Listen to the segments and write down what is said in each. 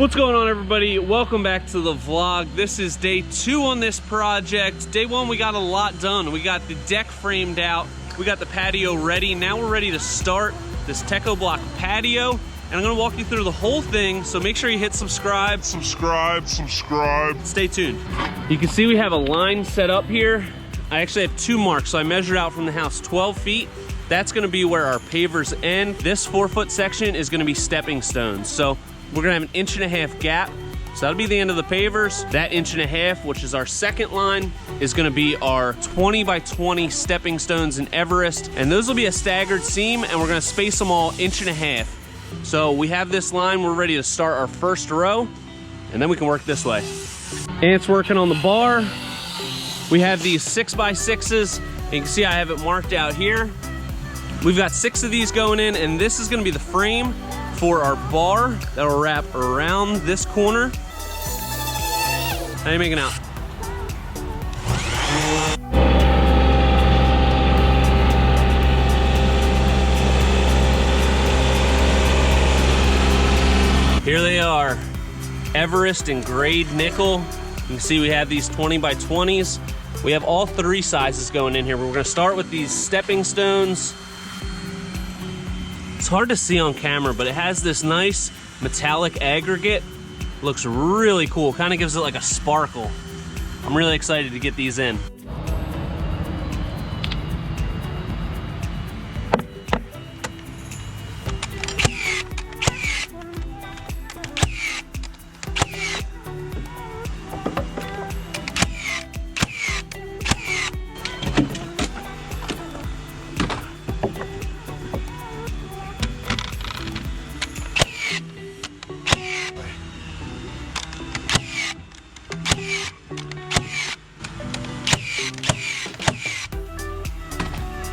What's going on, everybody? Welcome back to the vlog. This is day 2 on this project. Day 1, we got a lot done. We got the deck framed out. We got the patio ready. Now we're ready to start this Techo block patio. And I'm gonna walk you through the whole thing, so make sure you hit subscribe. Subscribe. Stay tuned. You can see we have a line set up here. I actually have 2 marks, so I measured out from the house 12 feet. That's gonna be where our pavers end. This 4-foot section is gonna be stepping stones. So we're gonna have an 1.5-inch gap. So that'll be the end of the pavers. That 1.5 inch, which is our second line, is gonna be our 20 by 20 stepping stones in Everest. And those will be a staggered seam, and we're gonna space them all 1.5 inches. So we have this line, we're ready to start our first row, and then we can work this way. Ant's working on the bar. We have these 6x6s. You can see I have it marked out here. We've got 6 of these going in, and this is gonna be the frame for our bar that will wrap around this corner. How are you making out? Here they are, Everest in grade nickel. You can see we have these 20 by 20s. We have all 3 sizes going in here. We're gonna start with these stepping stones. It's hard to see on camera, but it has this nice metallic aggregate. Looks really cool, kind of gives it like a sparkle. I'm really excited to get these in.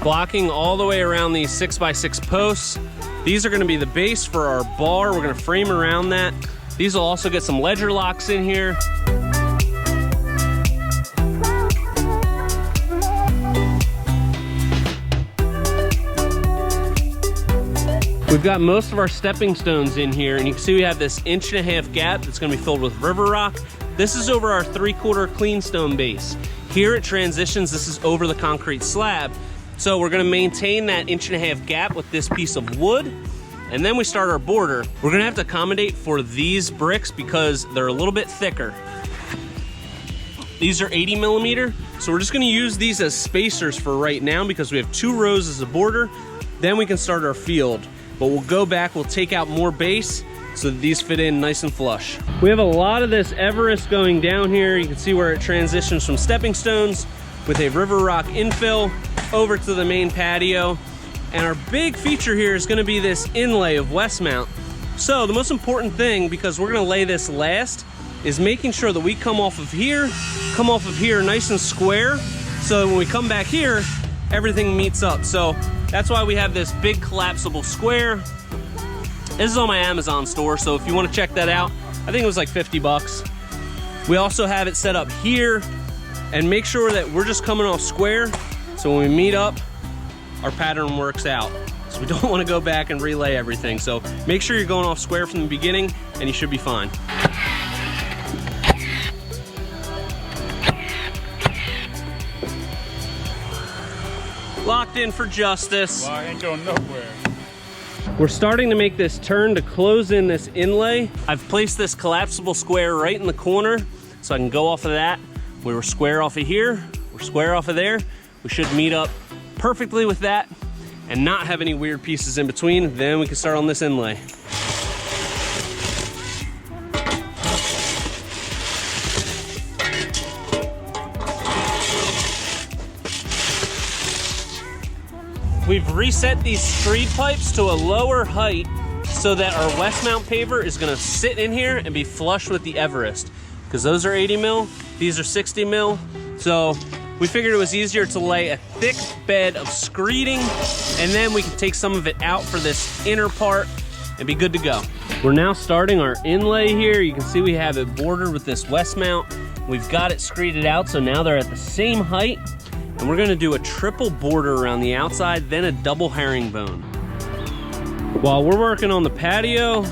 Blocking all the way around these 6x6 posts. These are gonna be the base for our bar. We're gonna frame around that. These will also get some ledger locks in here. We've got most of our stepping stones in here, and you can see we have this 1.5 inch gap that's gonna be filled with river rock. This is over our 3/4 clean stone base. Here it transitions, this is over the concrete slab. So we're gonna maintain that 1.5 inch gap with this piece of wood, and then we start our border. We're gonna have to accommodate for these bricks because they're a little bit thicker. These are 80 millimeter, so we're just gonna use these as spacers for right now because we have 2 rows as a border. Then we can start our field. But we'll go back, we'll take out more base so that these fit in nice and flush. We have a lot of this Everest going down here. You can see where it transitions from stepping stones with a river rock infill over to the main patio. And our big feature here is gonna be this inlay of West Mount. So the most important thing, because we're gonna lay this last, is making sure that we come off of here nice and square, so that when we come back here, everything meets up. So that's why we have this big collapsible square. This is on my Amazon store, so if you wanna check that out, I think it was like 50 bucks. We also have it set up here, and make sure that we're just coming off square, so when we meet up, our pattern works out. So we don't wanna go back and relay everything. So make sure you're going off square from the beginning, and you should be fine. Locked in for justice. Well, I ain't going nowhere. We're starting to make this turn to close in this inlay. I've placed this collapsible square right in the corner, so I can go off of that. We were square off of here, we're square off of there. We should meet up perfectly with that and not have any weird pieces in between. Then we can start on this inlay. We've reset these screed pipes to a lower height so that our West Mount paver is gonna sit in here and be flush with the Everest. Because those are 80 mil, these are 60 mil. So we figured it was easier to lay a thick bed of screeding, and then we can take some of it out for this inner part and be good to go. We're now starting our inlay here. You can see we have it bordered with this West Mount. We've got it screeded out, so now they're at the same height. And we're gonna do a triple border around the outside, then a double herringbone. While we're working on the patio,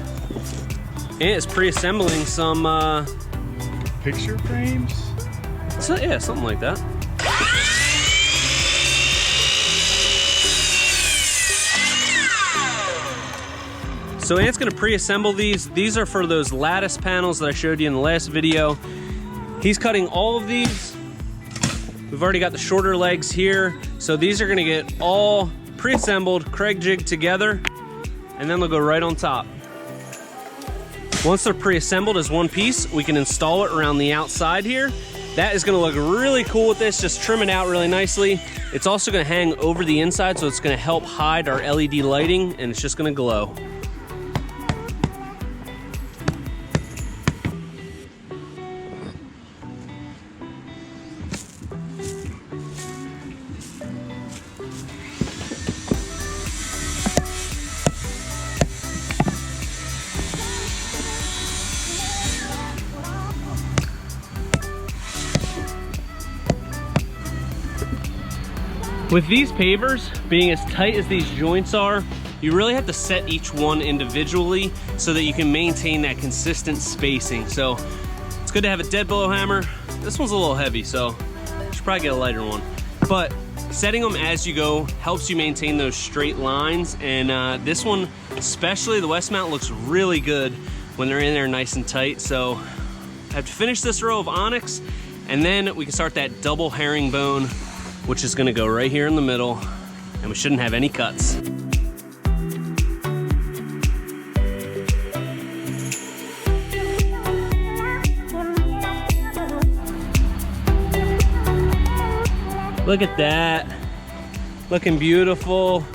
And it's pre-assembling some picture frames? So, yeah, something like that. So Ant's gonna pre-assemble these. These are for those lattice panels that I showed you in the last video. He's cutting all of these. We've already got the shorter legs here. So these are gonna get all pre-assembled, Craig jigged together, and then they'll go right on top. Once they're pre-assembled as one piece, we can install it around the outside here. That is gonna look really cool with this, just trim it out really nicely. It's also gonna hang over the inside, so it's gonna help hide our LED lighting, and it's just gonna glow. With these pavers being as tight as these joints are, you really have to set each one individually so that you can maintain that consistent spacing. So it's good to have a dead blow hammer. This one's a little heavy, so you should probably get a lighter one. But setting them as you go helps you maintain those straight lines. And this one, especially the West mount, looks really good when they're in there nice and tight. So I have to finish this row of onyx, and then we can start that double herringbone, which is gonna go right here in the middle, and we shouldn't have any cuts. Look at that, looking beautiful.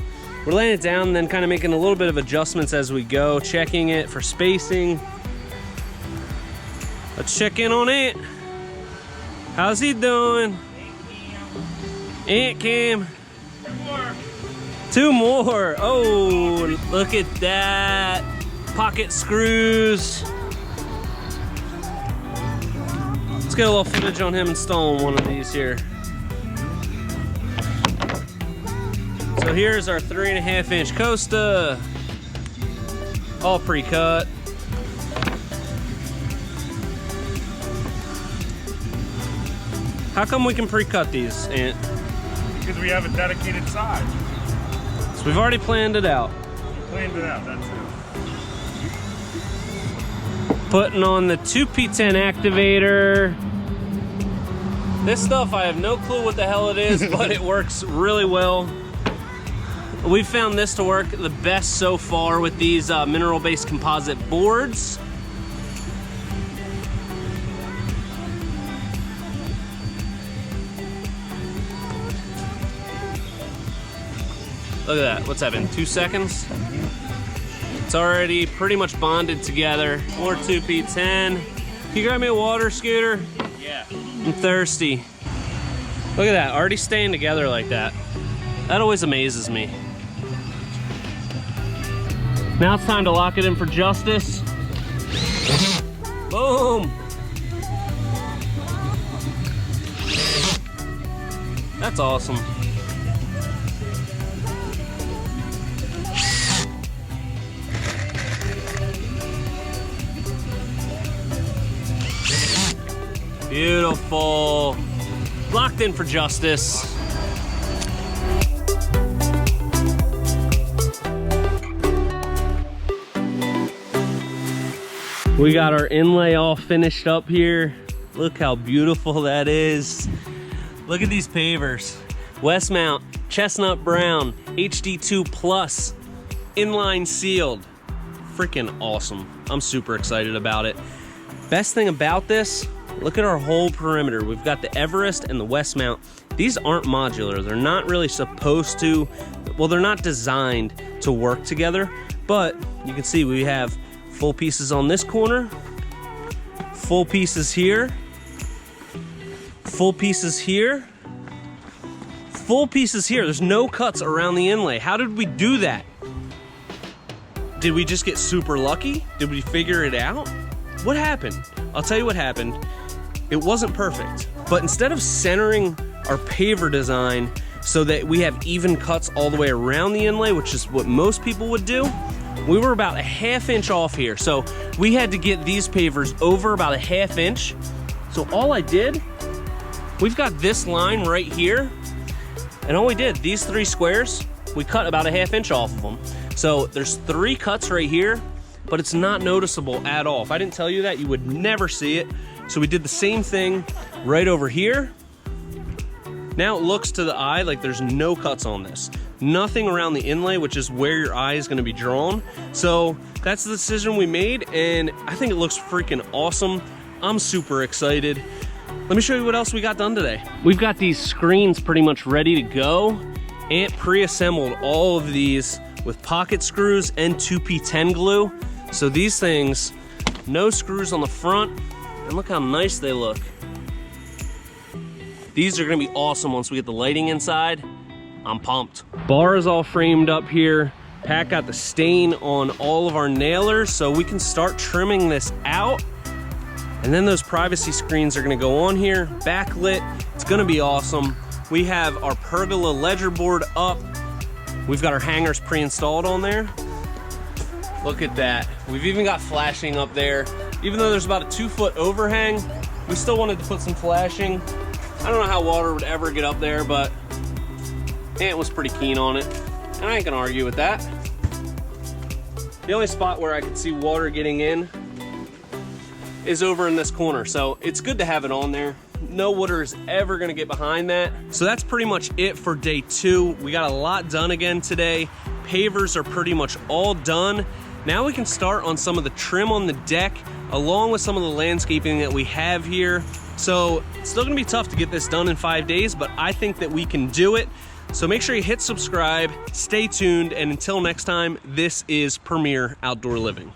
We're laying it down and then kind of making a little bit of adjustments as we go, checking it for spacing. Let's check in on it. How's he doing? Ant Cam. Two more. Oh, look at that. Pocket screws. Let's get a little footage on him installing one of these here. So here's our 3.5 inch Costa. All pre-cut. How come we can pre-cut these, Ant? Because we have a dedicated side. So we've already planned it out. Planned it out, that's it. Putting on the 2P10 activator. This stuff, I have no clue what the hell it is, but it works really well. We've found this to work the best so far with these mineral-based composite boards. Look at that, what's that been, 2 seconds? It's already pretty much bonded together. More 2P10. Can you grab me a water, Scooter? Yeah. I'm thirsty. Look at that, already staying together like that. That always amazes me. Now it's time to lock it in for justice. Boom! That's awesome. Beautiful. Locked in for justice. We got our inlay all finished up here. Look how beautiful that is. Look at these pavers. West mount, chestnut brown, HD2 plus, inline sealed. Freaking awesome. I'm super excited about it. Best thing about this, look at our whole perimeter. We've got the Everest and the West mount. These aren't modular. They're not really supposed to, well, they're not designed to work together, but you can see we have full pieces on this corner, full pieces here, full pieces here, full pieces here. There's no cuts around the inlay. How did we do that? Did we just get super lucky? Did we figure it out? What happened? I'll tell you what happened. It wasn't perfect, but instead of centering our paver design so that we have even cuts all the way around the inlay, which is what most people would do, We were about a ½ inch off here. So we had to get these pavers over about a ½ inch. So all I did, we've got this line right here. And all we did, these 3 squares, we cut about a ½ inch off of them. So there's 3 cuts right here, but it's not noticeable at all. If I didn't tell you that, you would never see it. So we did the same thing right over here. Now it looks to the eye like there's no cuts on this. Nothing around the inlay, which is where your eye is gonna be drawn. So that's the decision we made, and I think it looks freaking awesome. I'm super excited. Let me show you what else we got done today. We've got these screens pretty much ready to go. Ant pre-assembled all of these with pocket screws and 2P10 glue. So these things, no screws on the front, and look how nice they look. These are gonna be awesome once we get the lighting inside. I'm pumped. Bar is all framed up here. Pat got the stain on all of our nailers so we can start trimming this out. And then those privacy screens are gonna go on here, backlit. It's gonna be awesome. We have our Pergola ledger board up. We've got our hangers pre-installed on there. Look at that. We've even got flashing up there. Even though there's about a 2-foot overhang, we still wanted to put some flashing. I don't know how water would ever get up there, but Ant was pretty keen on it, and I ain't gonna argue with that. The only spot where I could see water getting in is over in this corner, so it's good to have it on there. No water is ever gonna get behind that. So that's pretty much it for day 2. We got a lot done again today. Pavers are pretty much all done. Now we can start on some of the trim on the deck, along with some of the landscaping that we have here. So it's still gonna be tough to get this done in 5 days, but I think that we can do it. So make sure you hit subscribe, stay tuned, and until next time, this is Premier Outdoor Living.